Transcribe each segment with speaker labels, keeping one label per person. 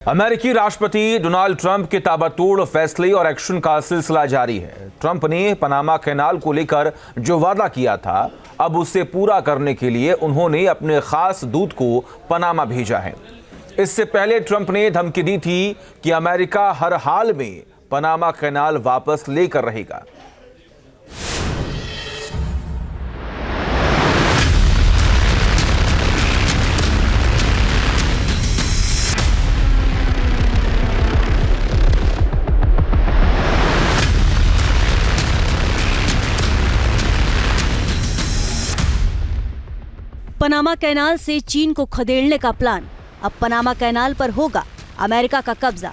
Speaker 1: अमेरिकी राष्ट्रपति Donald Trump के ताबड़तोड़ फैसले और एक्शन का सिलसिला जारी है। ट्रंप ने पनामा कैनाल को लेकर जो वादा किया था, अब उसे पूरा करने के लिए उन्होंने अपने खास दूत को पनामा भेजा है। इससे पहले ट्रंप ने धमकी दी थी कि अमेरिका हर हाल में पनामा कैनाल वापस लेकर रहेगा।
Speaker 2: पनामा कैनाल से चीन को खदेड़ने का प्लान। अब पनामा कैनाल पर होगा अमेरिका का कब्जा।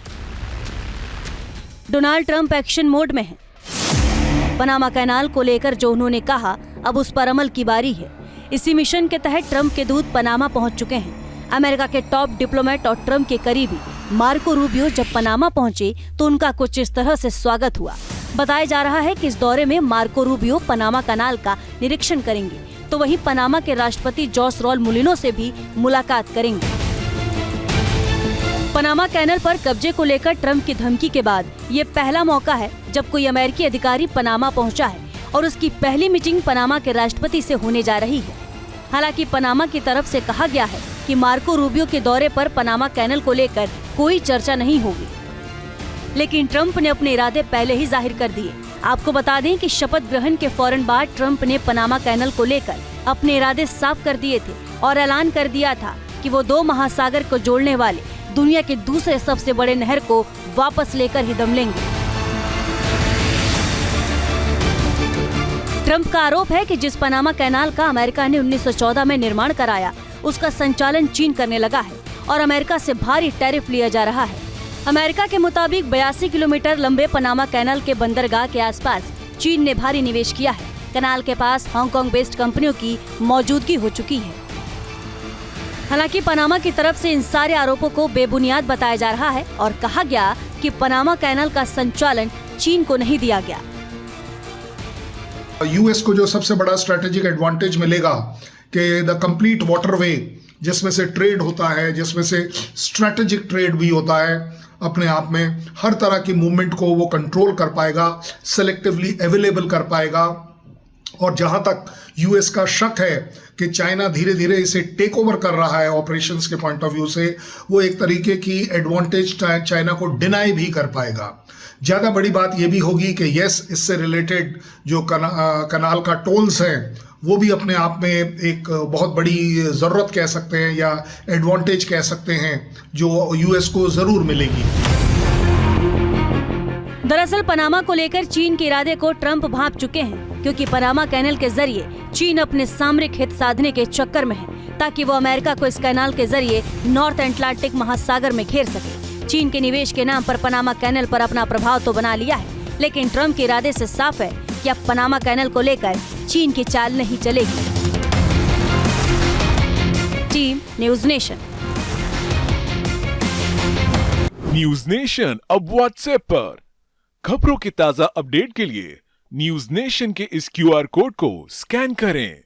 Speaker 2: डोनाल्ड ट्रंप एक्शन मोड में हैं। पनामा कैनाल को लेकर जो उन्होंने कहा, अब उस पर अमल की बारी है। इसी मिशन के तहत ट्रंप के दूत पनामा पहुंच चुके हैं। अमेरिका के टॉप डिप्लोमेट और ट्रंप के करीबी मार्को रूबियो जब पनामा पहुंचे तो उनका कुछ इस तरह से स्वागत हुआ। बताया जा रहा है कि इस दौरे में मार्को रूबियो पनामा कैनाल का निरीक्षण करेंगे, तो वहीं पनामा के राष्ट्रपति जोस रॉल मुलिनो से भी मुलाकात करेंगे। पनामा कैनाल पर कब्जे को लेकर ट्रंप की धमकी के बाद ये पहला मौका है जब कोई अमेरिकी अधिकारी पनामा पहुंचा है और उसकी पहली मीटिंग पनामा के राष्ट्रपति से होने जा रही है। हालांकि पनामा की तरफ से कहा गया है कि मार्को रूबियो के दौरे पर पनामा कैनाल को लेकर कोई चर्चा नहीं होगी, लेकिन ट्रंप ने अपने इरादे पहले ही जाहिर कर दिए। आपको बता दें कि शपथ ग्रहण के फौरन बाद ट्रंप ने पनामा कैनाल को लेकर अपने इरादे साफ कर दिए थे और ऐलान कर दिया था कि वो दो महासागर को जोड़ने वाले दुनिया के दूसरे सबसे बड़े नहर को वापस लेकर ही दम लेंगे। ट्रंप का आरोप है कि जिस पनामा कैनाल का अमेरिका ने 1914 में निर्माण कराया, उसका संचालन चीन करने लगा है और अमेरिका से भारी टैरिफ लिया जा रहा है। अमेरिका के मुताबिक 82 किलोमीटर लंबे पनामा कैनाल के बंदरगाह के आसपास चीन ने भारी निवेश किया है। कैनाल के पास हांगकांग बेस्ड कंपनियों की मौजूदगी हो चुकी है। हालांकि पनामा की तरफ से इन सारे आरोपों को बेबुनियाद बताया जा रहा है और कहा गया कि पनामा कैनाल का संचालन चीन को नहीं दिया गया।
Speaker 3: यूएस को जो सबसे बड़ा स्ट्रेटेजिक एडवांटेज मिलेगा कि द कंप्लीट वाटरवे, जिसमें से ट्रेड होता है, जिसमें से स्ट्रेटेजिक ट्रेड भी होता है, अपने आप में हर तरह की मूवमेंट को वो कंट्रोल कर पाएगा, सेलेक्टिवली अवेलेबल कर पाएगा। और जहां तक यूएस का शक है कि चाइना धीरे धीरे इसे टेक ओवर कर रहा है ऑपरेशंस के पॉइंट ऑफ व्यू से, वो एक तरीके की एडवांटेज चाइना को डिनाई भी कर पाएगा। ज़्यादा बड़ी बात ये भी होगी कि यस, इससे रिलेटेड जो कनाल का टोल्स हैं वो भी अपने आप में एक बहुत बड़ी ज़रूरत कह सकते हैं या एडवांटेज कह सकते हैं, जो यूएस को ज़रूर मिलेगी।
Speaker 2: दरअसल पनामा को लेकर चीन के इरादे को ट्रंप भांप चुके हैं, क्योंकि पनामा कैनाल के जरिए चीन अपने सामरिक हित साधने के चक्कर में है, ताकि वो अमेरिका को इस कैनाल के जरिए नॉर्थ अटलांटिक महासागर में घेर सके। चीन के निवेश के नाम पर पनामा कैनाल पर अपना प्रभाव तो बना लिया है, लेकिन ट्रंप के इरादे से साफ है कि अब पनामा कैनाल को लेकर चीन की चाल नहीं चलेगी। Team news nation.
Speaker 4: News nation अब व्हाट्सएप पर खबरों की ताजा अपडेट के लिए न्यूज़ नेशन के इस क्यूआर कोड को स्कैन करें।